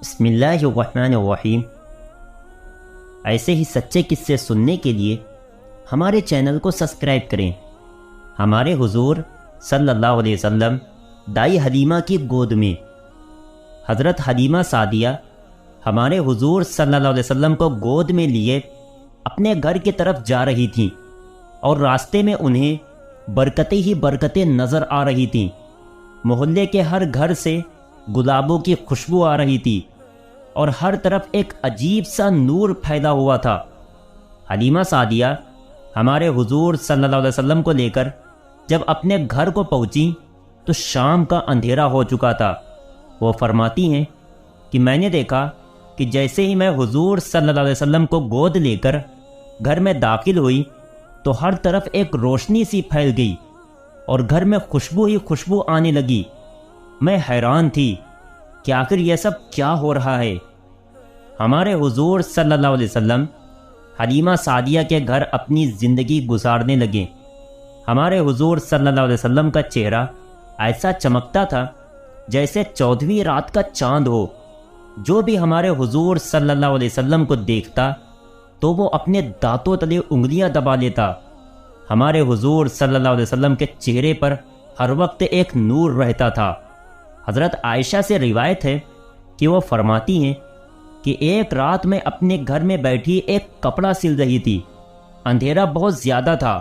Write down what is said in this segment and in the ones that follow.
بسم اللہ الرحمن الرحیم۔ ایسے ہی سچے قصے سننے کے لیے ہمارے چینل کو سبسکرائب کریں۔ ہمارے حضور صلی اللہ علیہ وسلم دائی حلیمہ کی گود میں حضرت حلیمہ سعدیہ ہمارے حضور صلی اللہ علیہ وسلم کو گود میں لیے اپنے گھر کی طرف جا رہی تھیں، اور راستے میں انہیں برکتیں ہی برکتیں نظر آ رہی تھیں۔ محلے کے ہر گھر سے گلابوں کی خوشبو آ رہی تھی، اور ہر طرف ایک عجیب سا نور پھیلا ہوا تھا۔ حلیمہ سعدیہ ہمارے حضور صلی اللہ علیہ وسلم کو لے کر جب اپنے گھر کو پہنچیں تو شام کا اندھیرا ہو چکا تھا۔ وہ فرماتی ہیں کہ میں نے دیکھا کہ جیسے ہی میں حضور صلی اللہ علیہ وسلم کو گود لے کر گھر میں داخل ہوئی تو ہر طرف ایک روشنی سی پھیل گئی، اور گھر میں خوشبو ہی خوشبو آنے لگی۔ میں حیران تھی کہ آخر یہ سب کیا ہو رہا ہے۔ ہمارے حضور صلی اللہ علیہ وسلم حلیمہ سعدیہ کے گھر اپنی زندگی گزارنے لگے۔ ہمارے حضور صلی اللہ علیہ وسلم کا چہرہ ایسا چمکتا تھا جیسے 14ویں رات کا چاند ہو۔ جو بھی ہمارے حضور صلی اللہ علیہ وسلم کو دیکھتا تو وہ اپنے دانتوں تلے انگلیاں دبا لیتا۔ ہمارے حضور صلی اللہ علیہ وسلم کے چہرے پر ہر وقت ایک نور رہتا تھا۔ حضرت عائشہ سے روایت ہے کہ وہ فرماتی ہیں کہ ایک رات میں اپنے گھر میں بیٹھی ایک کپڑا سل رہی تھی۔ اندھیرا بہت زیادہ تھا،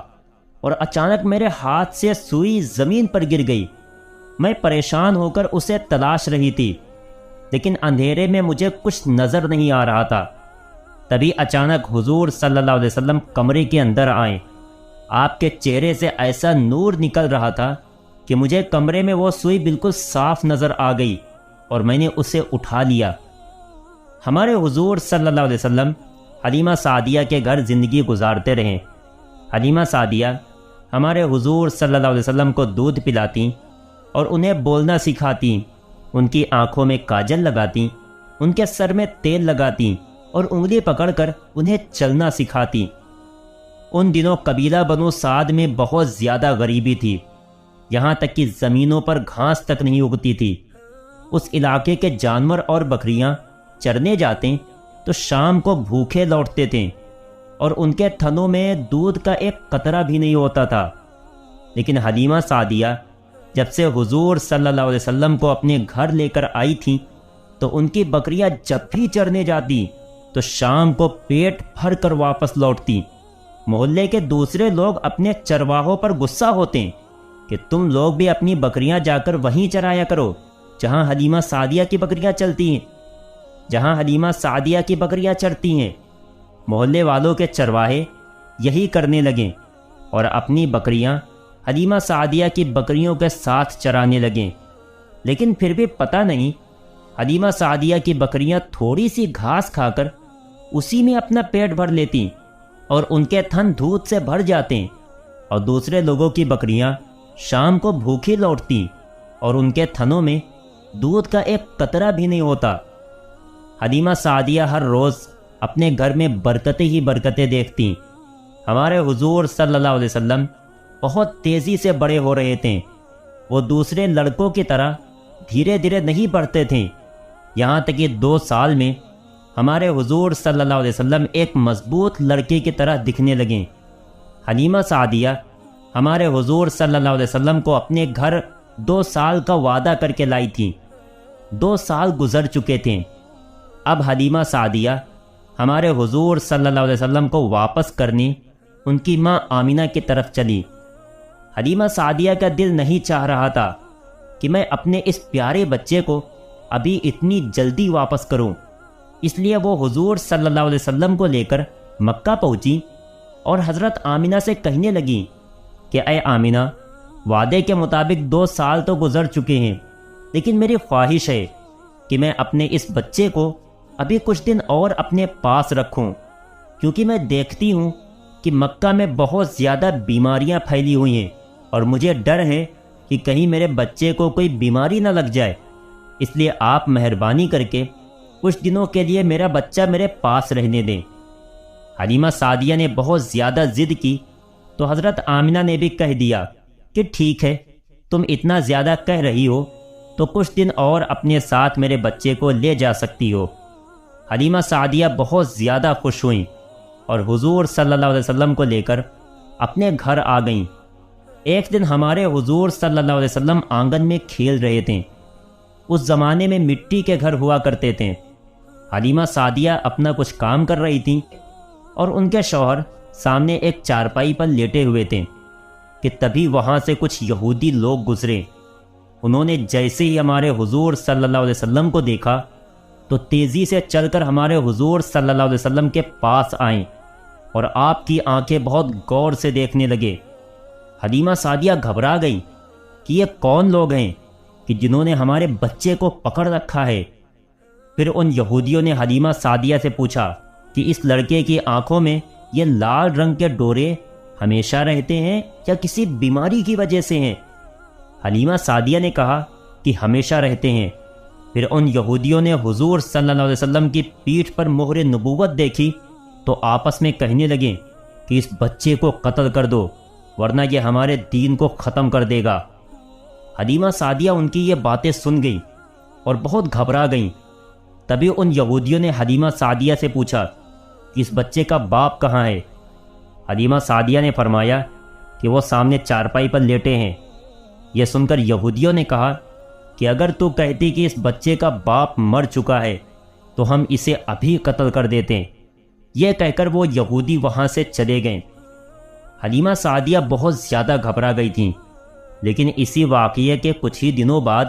اور اچانک میرے ہاتھ سے سوئی زمین پر گر گئی۔ میں پریشان ہو کر اسے تلاش رہی تھی، لیکن اندھیرے میں مجھے کچھ نظر نہیں آ رہا تھا۔ تبھی اچانک حضور صلی اللہ علیہ وسلم کمرے کے اندر آئے۔ آپ کے چہرے سے ایسا نور نکل رہا تھا کہ مجھے کمرے میں وہ سوئی بالکل صاف نظر آ گئی، اور میں نے اسے اٹھا لیا۔ ہمارے حضور صلی اللہ علیہ وسلم حلیمہ سعدیہ کے گھر زندگی گزارتے رہے۔ حلیمہ سعدیہ ہمارے حضور صلی اللہ علیہ وسلم کو دودھ پلاتی اور انہیں بولنا سکھاتی، ان کی آنکھوں میں کاجل لگاتی، ان کے سر میں تیل لگاتی، اور انگلی پکڑ کر انہیں چلنا سکھاتی۔ ان دنوں قبیلہ بنو سعد میں بہت زیادہ غریبی تھی، یہاں تک کہ زمینوں پر گھاس تک نہیں اگتی تھی۔ اس علاقے کے جانور اور بکریاں چرنے جاتے تو شام کو بھوکے لوٹتے تھے، اور ان کے تھنوں میں دودھ کا ایک قطرہ بھی نہیں ہوتا تھا۔ لیکن حلیمہ سعدیہ جب سے حضور صلی اللہ علیہ وسلم کو اپنے گھر لے کر آئی تھیں تو ان کی بکریاں جب بھی چرنے جاتی تو شام کو پیٹ بھر کر واپس لوٹتی۔ محلے کے دوسرے لوگ اپنے چرواہوں پر غصہ ہوتے کہ تم لوگ بھی اپنی بکریاں جا کر وہیں چرایا کرو جہاں حلیمہ سعدیہ کی بکریاں چلتی ہیں، جہاں حلیمہ سعدیہ کی بکریاں چرتی ہیں۔ محلے والوں کے چرواہے یہی کرنے لگے، اور اپنی بکریاں حلیمہ سعدیہ کی بکریوں کے ساتھ چرانے لگیں۔ لیکن پھر بھی پتہ نہیں، حلیمہ سعدیہ کی بکریاں تھوڑی سی گھاس کھا کر اسی میں اپنا پیٹ بھر لیتی، اور ان کے تھن دودھ سے بھر جاتے، اور دوسرے لوگوں کی بکریاں شام کو بھوکھی لوٹتی اور ان کے تھنوں میں دودھ کا ایک قطرہ بھی نہیں ہوتا۔ حلیمہ سعدیہ ہر روز اپنے گھر میں برکتیں ہی برکتیں دیکھتی۔ ہمارے حضور صلی اللہ علیہ وسلم بہت تیزی سے بڑے ہو رہے تھے۔ وہ دوسرے لڑکوں کی طرح دھیرے دھیرے نہیں بڑھتے تھے، یہاں تک کہ 2 سال میں ہمارے حضور صلی اللہ علیہ وسلم ایک مضبوط لڑکے کی طرح دکھنے لگیں۔ حلیمہ سعدیہ ہمارے حضور صلی اللہ علیہ وسلم کو اپنے گھر 2 سال کا وعدہ کر کے لائی تھی۔ 2 سال گزر چکے تھے۔ اب حلیمہ سعدیہ ہمارے حضور صلی اللہ علیہ وسلم کو واپس کرنے ان کی ماں آمینہ کی طرف چلی۔ حلیمہ سعدیہ کا دل نہیں چاہ رہا تھا کہ میں اپنے اس پیارے بچے کو ابھی اتنی جلدی واپس کروں، اس لیے وہ حضور صلی اللہ علیہ وسلم کو لے کر مکہ پہنچی، اور حضرت آمینہ سے کہنے لگی کہ اے آمینہ، وعدے کے مطابق 2 سال تو گزر چکے ہیں، لیکن میری خواہش ہے کہ میں اپنے اس بچے کو ابھی کچھ دن اور اپنے پاس رکھوں، کیونکہ میں دیکھتی ہوں کہ مکہ میں بہت زیادہ بیماریاں پھیلی ہوئی ہیں، اور مجھے ڈر ہے کہ کہیں میرے بچے کو کوئی بیماری نہ لگ جائے۔ اس لیے آپ مہربانی کر کے کچھ دنوں کے لیے میرا بچہ میرے پاس رہنے دیں۔ حلیمہ سعدیہ نے بہت زیادہ ضد کی تو حضرت آمینہ نے بھی کہہ دیا کہ ٹھیک ہے، تم اتنا زیادہ کہہ رہی ہو تو کچھ دن اور اپنے ساتھ میرے بچے کو لے جا سکتی ہو۔ حلیمہ سعدیہ بہت زیادہ خوش ہوئیں اور حضور صلی اللہ علیہ وسلم کو لے کر اپنے گھر آ گئیں۔ ایک دن ہمارے حضور صلی اللہ علیہ وسلم آنگن میں کھیل رہے تھے۔ اس زمانے میں مٹی کے گھر ہوا کرتے تھے۔ حلیمہ سعدیہ اپنا کچھ کام کر رہی تھیں اور ان کے شوہر سامنے ایک چارپائی پر لیٹے ہوئے تھے کہ تبھی وہاں سے کچھ یہودی لوگ گزرے۔ انہوں نے جیسے ہی ہمارے حضور صلی اللہ علیہ وسلم کو دیکھا تو تیزی سے چل کر ہمارے حضور صلی اللہ علیہ وسلم کے پاس آئیں اور آپ کی آنکھیں بہت غور سے دیکھنے لگے۔ حلیمہ سعدیہ گھبرا گئیں کہ یہ کون لوگ ہیں کہ جنہوں نے ہمارے بچے کو پکڑ رکھا ہے۔ پھر ان یہودیوں نے حلیمہ سعدیہ سے پوچھا کہ اس لڑکے کی آنکھوں میں یہ لال رنگ کے ڈورے ہمیشہ رہتے ہیں یا کسی بیماری کی وجہ سے ہیں؟ حلیمہ سعدیہ نے کہا کہ ہمیشہ رہتے ہیں۔ پھر ان یہودیوں نے حضور صلی اللہ علیہ وسلم کی پیٹھ پر مہر نبوت دیکھی تو آپس میں کہنے لگے کہ اس بچے کو قتل کر دو ورنہ یہ ہمارے دین کو ختم کر دے گا۔ حلیمہ سعدیہ ان کی یہ باتیں سن گئیں اور بہت گھبرا گئیں۔ تبھی ان یہودیوں نے حلیمہ سعدیہ سے پوچھا کہ اس بچے کا باپ کہاں ہے؟ حلیمہ سعدیہ نے فرمایا کہ وہ سامنے چارپائی پر لیٹے ہیں۔ یہ سن کر یہودیوں نے کہا کہ اگر تو کہتی کہ اس بچے کا باپ مر چکا ہے تو ہم اسے ابھی قتل کر دیتے۔ یہ کہہ کر وہ یہودی وہاں سے چلے گئے۔ حلیمہ سعدیہ بہت زیادہ گھبرا گئی تھیں، لیکن اسی واقعے کے کچھ ہی دنوں بعد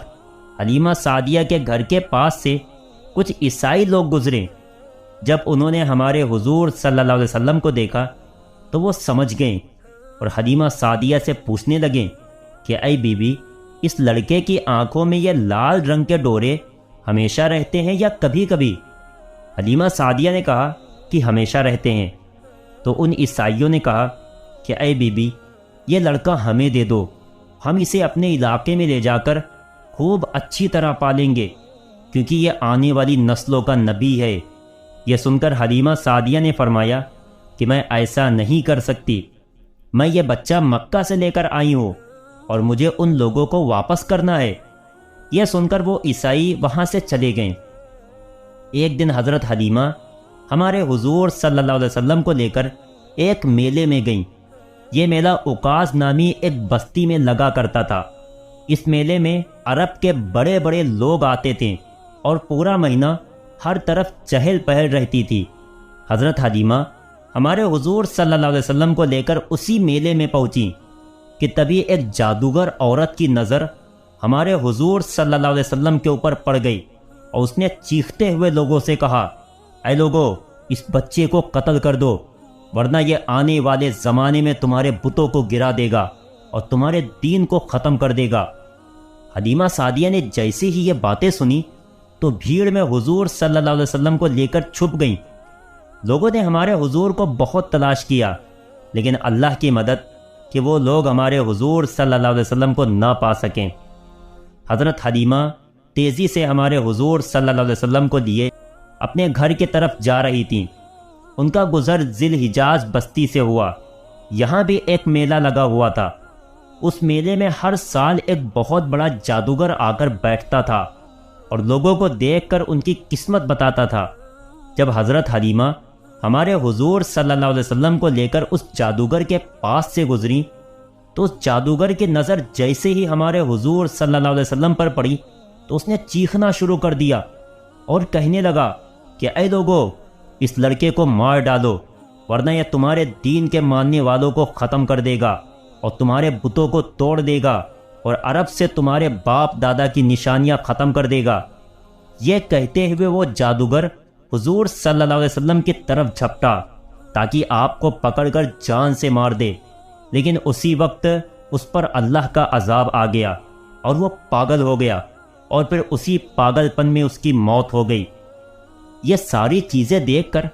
حلیمہ سعدیہ کے گھر کے پاس سے کچھ عیسائی لوگ گزرے۔ جب انہوں نے ہمارے حضور صلی اللہ علیہ وسلم کو دیکھا تو وہ سمجھ گئیں اور حلیمہ سعدیہ سے پوچھنے لگے کہ اے بی بی، اس لڑکے کی آنکھوں میں یہ لال رنگ کے ڈورے ہمیشہ رہتے ہیں یا کبھی کبھی؟ حلیمہ سعدیہ نے کہا کہ ہمیشہ رہتے ہیں۔ تو ان عیسائیوں نے کہا کہ اے بی بی، یہ لڑکا ہمیں دے دو، ہم اسے اپنے علاقے میں لے جا کر خوب اچھی طرح پالیں گے کیونکہ یہ آنے والی نسلوں کا نبی ہے۔ یہ سن کر حلیمہ سعدیہ نے فرمایا کہ میں ایسا نہیں کر سکتی، میں یہ بچہ مکہ سے لے کر آئی ہوں اور مجھے ان لوگوں کو واپس کرنا ہے۔ یہ سن کر وہ عیسائی وہاں سے چلے گئے۔ ایک دن حضرت حلیمہ ہمارے حضور صلی اللہ علیہ وسلم کو لے کر ایک میلے میں گئیں۔ یہ میلہ عکاظ نامی ایک بستی میں لگا کرتا تھا۔ اس میلے میں عرب کے بڑے بڑے لوگ آتے تھے اور پورا مہینہ ہر طرف چہل پہل رہتی تھی۔ حضرت حلیمہ ہمارے حضور صلی اللہ علیہ وسلم کو لے کر اسی میلے میں پہنچی کہ تبھی ایک جادوگر عورت کی نظر ہمارے حضور صلی اللہ علیہ وسلم کے اوپر پڑ گئی اور اس نے چیختے ہوئے لوگوں سے کہا، اے لوگو، اس بچے کو قتل کر دو ورنہ یہ آنے والے زمانے میں تمہارے بتوں کو گرا دے گا اور تمہارے دین کو ختم کر دے گا۔ حلیمہ سعدیہ نے جیسے ہی یہ باتیں سنی تو بھیڑ میں حضور صلی اللہ علیہ وسلم کو لے کر چھپ گئیں۔ لوگوں نے ہمارے حضور کو بہت تلاش کیا، لیکن اللہ کی مدد کہ وہ لوگ ہمارے حضور صلی اللہ علیہ وسلم کو نہ پا سکیں۔ حضرت حلیمہ تیزی سے ہمارے حضور صلی اللہ علیہ وسلم کو لیے اپنے گھر کی طرف جا رہی تھیں۔ ان کا گزر ذی الحجاز بستی سے ہوا۔ یہاں بھی ایک میلہ لگا ہوا تھا۔ اس میلے میں ہر سال ایک بہت بڑا جادوگر آ کر بیٹھتا تھا اور لوگوں کو دیکھ کر ان کی قسمت بتاتا تھا۔ جب حضرت حلیمہ ہمارے حضور صلی اللہ علیہ وسلم کو لے کر اس جادوگر کے پاس سے گزری تو اس جادوگر کی نظر جیسے ہی ہمارے حضور صلی اللہ علیہ وسلم پر پڑی تو اس نے چیخنا شروع کر دیا اور کہنے لگا کہ اے لوگو، اس لڑکے کو مار ڈالو ورنہ یہ تمہارے دین کے ماننے والوں کو ختم کر دے گا اور تمہارے بتوں کو توڑ دے گا اور عرب سے تمہارے باپ دادا کی نشانیاں ختم کر دے گا۔ یہ کہتے ہوئے وہ جادوگر حضور صلی اللہ علیہ وسلم کی طرف جھپٹا تاکہ آپ کو پکڑ کر جان سے مار دے، لیکن اسی وقت اس پر اللہ کا عذاب آ گیا اور وہ پاگل ہو گیا اور پھر اسی پاگل پن میں اس کی موت ہو گئی۔ یہ ساری چیزیں دیکھ کر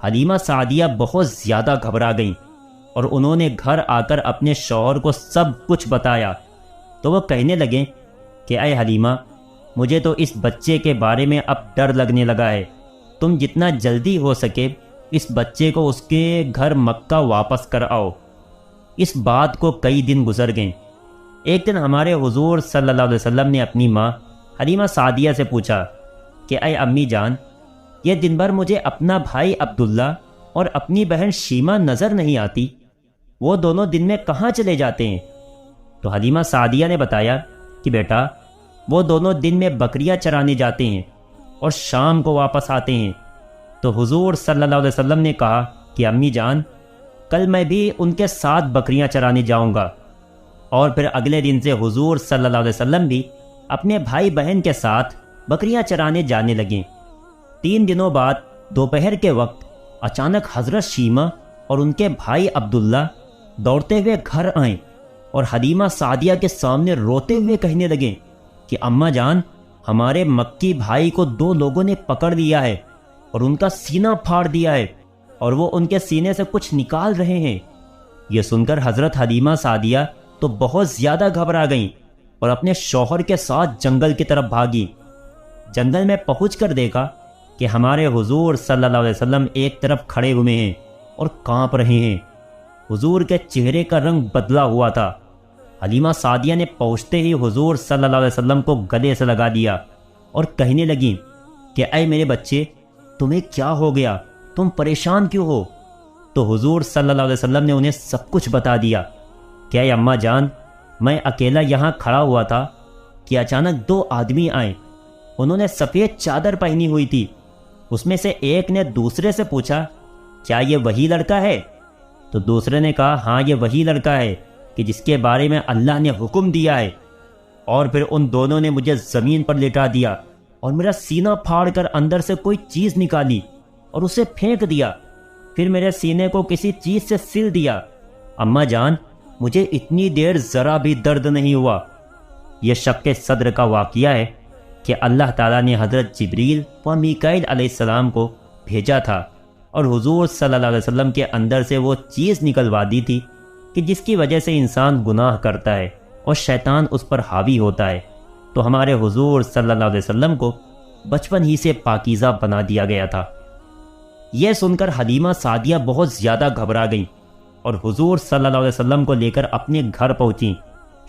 حلیمہ سعدیہ بہت زیادہ گھبرا گئیں اور انہوں نے گھر آ کر اپنے شوہر کو سب کچھ بتایا تو وہ کہنے لگے کہ اے حلیمہ، مجھے تو اس بچے کے بارے میں اب ڈر لگنے لگا ہے، تم جتنا جلدی ہو سکے اس بچے کو اس کے گھر مکہ واپس کر آؤ۔ اس بات کو کئی دن گزر گئے۔ ایک دن ہمارے حضور صلی اللہ علیہ وسلم نے اپنی ماں حلیمہ سعدیہ سے پوچھا کہ اے امی جان، یہ دن بھر مجھے اپنا بھائی عبداللہ اور اپنی بہن شیمہ نظر نہیں آتی، وہ دونوں دن میں کہاں چلے جاتے ہیں؟ تو حلیمہ سعدیہ نے بتایا کہ بیٹا، وہ دونوں دن میں بکریاں چرانے جاتے ہیں اور شام کو واپس آتے ہیں۔ تو حضور صلی اللہ علیہ وسلم نے کہا کہ امی جان، کل میں بھی ان کے ساتھ بکریاں چرانے جاؤں گا۔ اور پھر اگلے دن سے حضور صلی اللہ علیہ وسلم بھی اپنے بھائی بہن کے ساتھ بکریاں چرانے جانے لگیں۔ 3 دنوں بعد دوپہر کے وقت اچانک حضرت شیمہ اور ان کے بھائی عبداللہ دوڑتے ہوئے گھر آئیں اور حلیمہ سعدیہ کے سامنے روتے ہوئے کہنے لگیں کہ اماں جان، ہمارے مکی بھائی کو 2 لوگوں نے پکڑ لیا ہے اور ان کا سینہ پھاڑ دیا ہے اور وہ ان کے سینے سے کچھ نکال رہے ہیں۔ یہ سن کر حضرت حلیمہ سعدیہ تو بہت زیادہ گھبرا گئیں اور اپنے شوہر کے ساتھ جنگل کی طرف بھاگی۔ جنگل میں پہنچ کر دیکھا کہ ہمارے حضور صلی اللہ علیہ وسلم ایک طرف کھڑے ہوئے ہیں اور کانپ رہے ہیں۔ حضور کے چہرے کا رنگ بدلا ہوا تھا۔ حلیمہ سعدیہ نے پہنچتے ہی حضور صلی اللہ علیہ وسلم کو گلے سے لگا دیا اور کہنے لگیں کہ اے میرے بچے، تمہیں کیا ہو گیا؟ تم پریشان کیوں ہو؟ تو حضور صلی اللہ علیہ وسلم نے انہیں سب کچھ بتا دیا کہ اے اماں جان، میں اکیلا یہاں کھڑا ہوا تھا کہ اچانک 2 آدمی آئے۔ انہوں نے سفید چادر پہنی ہوئی تھی۔ اس میں سے ایک نے دوسرے سے پوچھا، کیا یہ وہی لڑکا ہے؟ تو دوسرے نے کہا، ہاں یہ وہی لڑکا ہے کہ جس کے بارے میں اللہ نے حکم دیا ہے۔ اور پھر ان دونوں نے مجھے زمین پر لٹا دیا اور میرا سینہ پھاڑ کر اندر سے کوئی چیز نکالی اور اسے پھینک دیا، پھر میرے سینے کو کسی چیز سے سل دیا۔ اماں جان، مجھے اتنی دیر ذرا بھی درد نہیں ہوا۔ یہ شق صدر کا واقعہ ہے کہ اللہ تعالیٰ نے حضرت جبریل و میکائیل علیہ السلام کو بھیجا تھا اور حضور صلی اللہ علیہ وسلم کے اندر سے وہ چیز نکلوا دی تھی کہ جس کی وجہ سے انسان گناہ کرتا ہے اور شیطان اس پر حاوی ہوتا ہے۔ تو ہمارے حضور صلی اللہ علیہ وسلم کو بچپن ہی سے پاکیزہ بنا دیا گیا تھا۔ یہ سن کر حلیمہ سعدیہ بہت زیادہ گھبرا گئیں اور حضور صلی اللہ علیہ وسلم کو لے کر اپنے گھر پہنچیں۔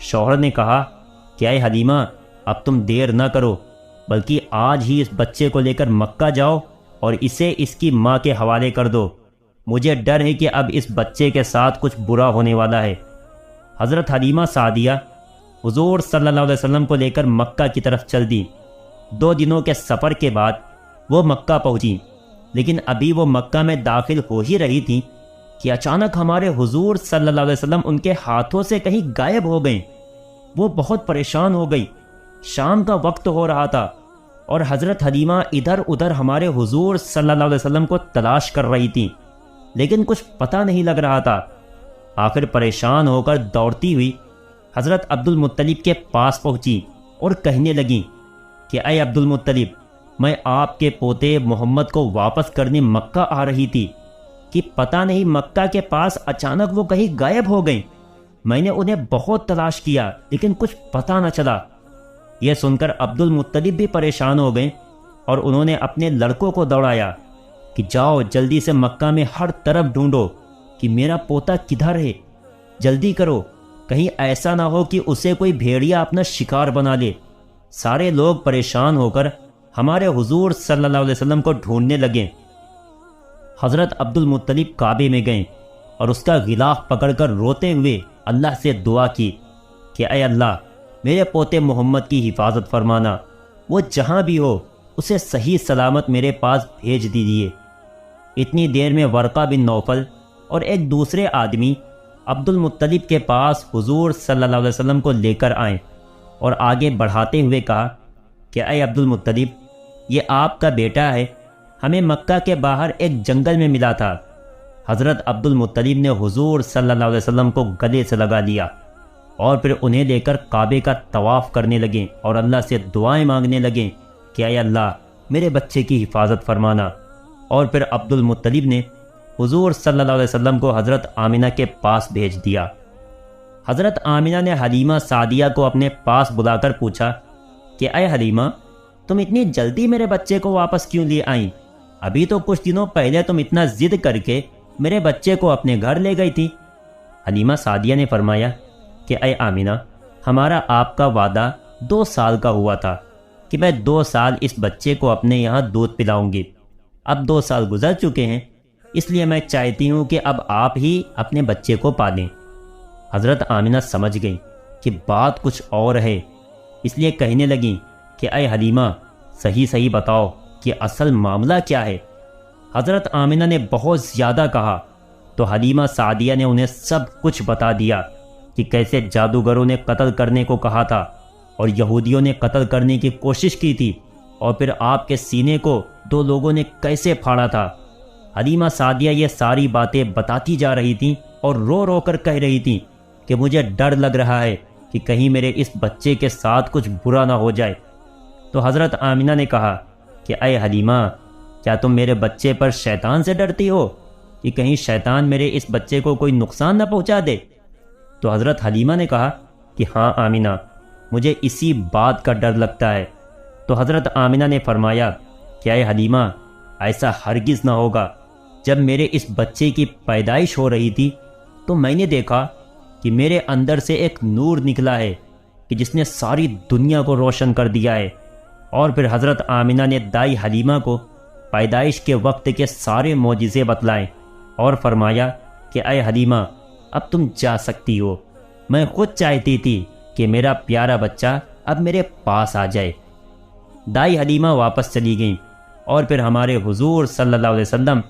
شوہر نے کہا کہ اے حلیمہ، اب تم دیر نہ کرو، بلکہ آج ہی اس بچے کو لے کر مکہ جاؤ اور اسے اس کی ماں کے حوالے کر دو۔ مجھے ڈر ہے کہ اب اس بچے کے ساتھ کچھ برا ہونے والا ہے۔ حضرت حلیمہ سعدیہ حضور صلی اللہ علیہ وسلم کو لے کر مکہ کی طرف چل دیں۔ 2 دنوں کے سفر کے بعد وہ مکہ پہنچیں، لیکن ابھی وہ مکہ میں داخل ہو ہی رہی تھیں کہ اچانک ہمارے حضور صلی اللہ علیہ وسلم ان کے ہاتھوں سے کہیں غائب ہو گئیں۔ وہ بہت پریشان ہو گئی۔ شام کا وقت ہو رہا تھا اور حضرت حلیمہ ادھر ادھر ہمارے حضور صلی اللہ علیہ وسلم کو تلاش کر رہی تھیں، لیکن کچھ پتہ نہیں لگ رہا تھا۔ آخر پریشان ہو کر دوڑتی ہوئی حضرت عبد المطلب کے پاس پہنچی اور کہنے لگیں کہ اے عبد المطلب، میں آپ کے پوتے محمد کو واپس کرنے مکہ آ رہی تھی کہ پتہ نہیں مکہ کے پاس اچانک وہ کہیں غائب ہو گئیں۔ میں نے انہیں بہت تلاش کیا لیکن کچھ پتہ نہ چلا۔ یہ سن کر عبد المطلب بھی پریشان ہو گئے اور انہوں نے اپنے لڑکوں کو دوڑایا کہ جاؤ جلدی سے مکہ میں ہر طرف ڈھونڈو کہ میرا پوتا کدھر ہے، جلدی کرو، کہیں ایسا نہ ہو کہ اسے کوئی بھیڑیا اپنا شکار بنا لے۔ سارے لوگ پریشان ہو کر ہمارے حضور صلی اللہ علیہ وسلم کو ڈھونڈنے لگے۔ حضرت عبد المطلب کعبے میں گئے اور اس کا غلاف پکڑ کر روتے ہوئے اللہ سے دعا کی کہ اے اللہ، میرے پوتے محمد کی حفاظت فرمانا، وہ جہاں بھی ہو اسے صحیح سلامت میرے پاس بھیج دیجیے۔ اتنی دیر میں ورقہ بن نوفل اور ایک دوسرے آدمی عبد المطلب کے پاس حضور صلی اللہ علیہ وسلم کو لے کر آئے اور آگے بڑھاتے ہوئے کہا کہ اے عبد المطلب، یہ آپ کا بیٹا ہے، ہمیں مکہ کے باہر ایک جنگل میں ملا تھا۔ حضرت عبد المطلب نے حضور صلی اللہ علیہ وسلم کو گلے سے لگا لیا اور پھر انہیں لے کر کعبے کا طواف کرنے لگے اور اللہ سے دعائیں مانگنے لگے کہ اے اللہ، میرے بچے کی حفاظت فرمانا۔ اور پھر عبد المطلب نے حضور صلی اللہ علیہ وسلم کو حضرت آمنہ کے پاس بھیج دیا۔ حضرت آمنہ نے حلیمہ سعدیہ کو اپنے پاس بلا کر پوچھا کہ اے حلیمہ، تم اتنی جلدی میرے بچے کو واپس کیوں لے آئیں؟ ابھی تو کچھ دنوں پہلے تم اتنا ضد کر کے میرے بچے کو اپنے گھر لے گئی تھی۔ حلیمہ سعدیہ نے فرمایا کہ اے آمنہ، ہمارا آپ کا وعدہ 2 سال کا ہوا تھا کہ میں 2 سال اس بچے کو اپنے یہاں دودھ پلاؤں گی۔ اب 2 سال گزر چکے ہیں، اس لیے میں چاہتی ہوں کہ اب آپ ہی اپنے بچے کو پالیں۔ حضرت آمنہ سمجھ گئیں کہ بات کچھ اور ہے، اس لیے کہنے لگیں کہ اے حلیمہ، صحیح بتاؤ کہ اصل معاملہ کیا ہے۔ حضرت آمنہ نے بہت زیادہ کہا تو حلیمہ سعدیہ نے انہیں سب کچھ بتا دیا کہ کیسے جادوگروں نے قتل کرنے کو کہا تھا اور یہودیوں نے قتل کرنے کی کوشش کی تھی، اور پھر آپ کے سینے کو 2 لوگوں نے کیسے پھاڑا تھا۔ حلیمہ سعدیہ یہ ساری باتیں بتاتی جا رہی تھیں اور رو رو کر کہہ رہی تھیں کہ مجھے ڈر لگ رہا ہے کہ کہیں میرے اس بچے کے ساتھ کچھ برا نہ ہو جائے۔ تو حضرت آمنہ نے کہا کہ اے حلیمہ، کیا تم میرے بچے پر شیطان سے ڈرتی ہو کہ کہیں شیطان میرے اس بچے کو کوئی نقصان نہ پہنچا دے؟ تو حضرت حلیمہ نے کہا کہ ہاں آمنہ، مجھے اسی بات کا ڈر لگتا ہے۔ تو حضرت آمنہ نے فرمایا کہ اے حلیمہ، ایسا ہرگز نہ ہوگا۔ جب میرے اس بچے کی پیدائش ہو رہی تھی تو میں نے دیکھا کہ میرے اندر سے ایک نور نکلا ہے کہ جس نے ساری دنیا کو روشن کر دیا ہے۔ اور پھر حضرت آمنہ نے دائی حلیمہ کو پیدائش کے وقت کے سارے معجزے بتلائے اور فرمایا کہ اے حلیمہ، اب تم جا سکتی ہو۔ میں خود چاہتی تھی کہ میرا پیارا بچہ اب میرے پاس آ جائے۔ دائی حلیمہ واپس چلی گئیں اور پھر ہمارے حضور صلی اللہ علیہ وسلم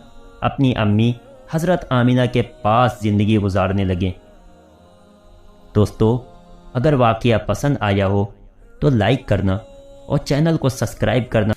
اپنی امی حضرت آمنہ کے پاس زندگی گزارنے لگے۔ دوستو، اگر واقعہ پسند آیا ہو تو لائک کرنا اور چینل کو سبسکرائب کرنا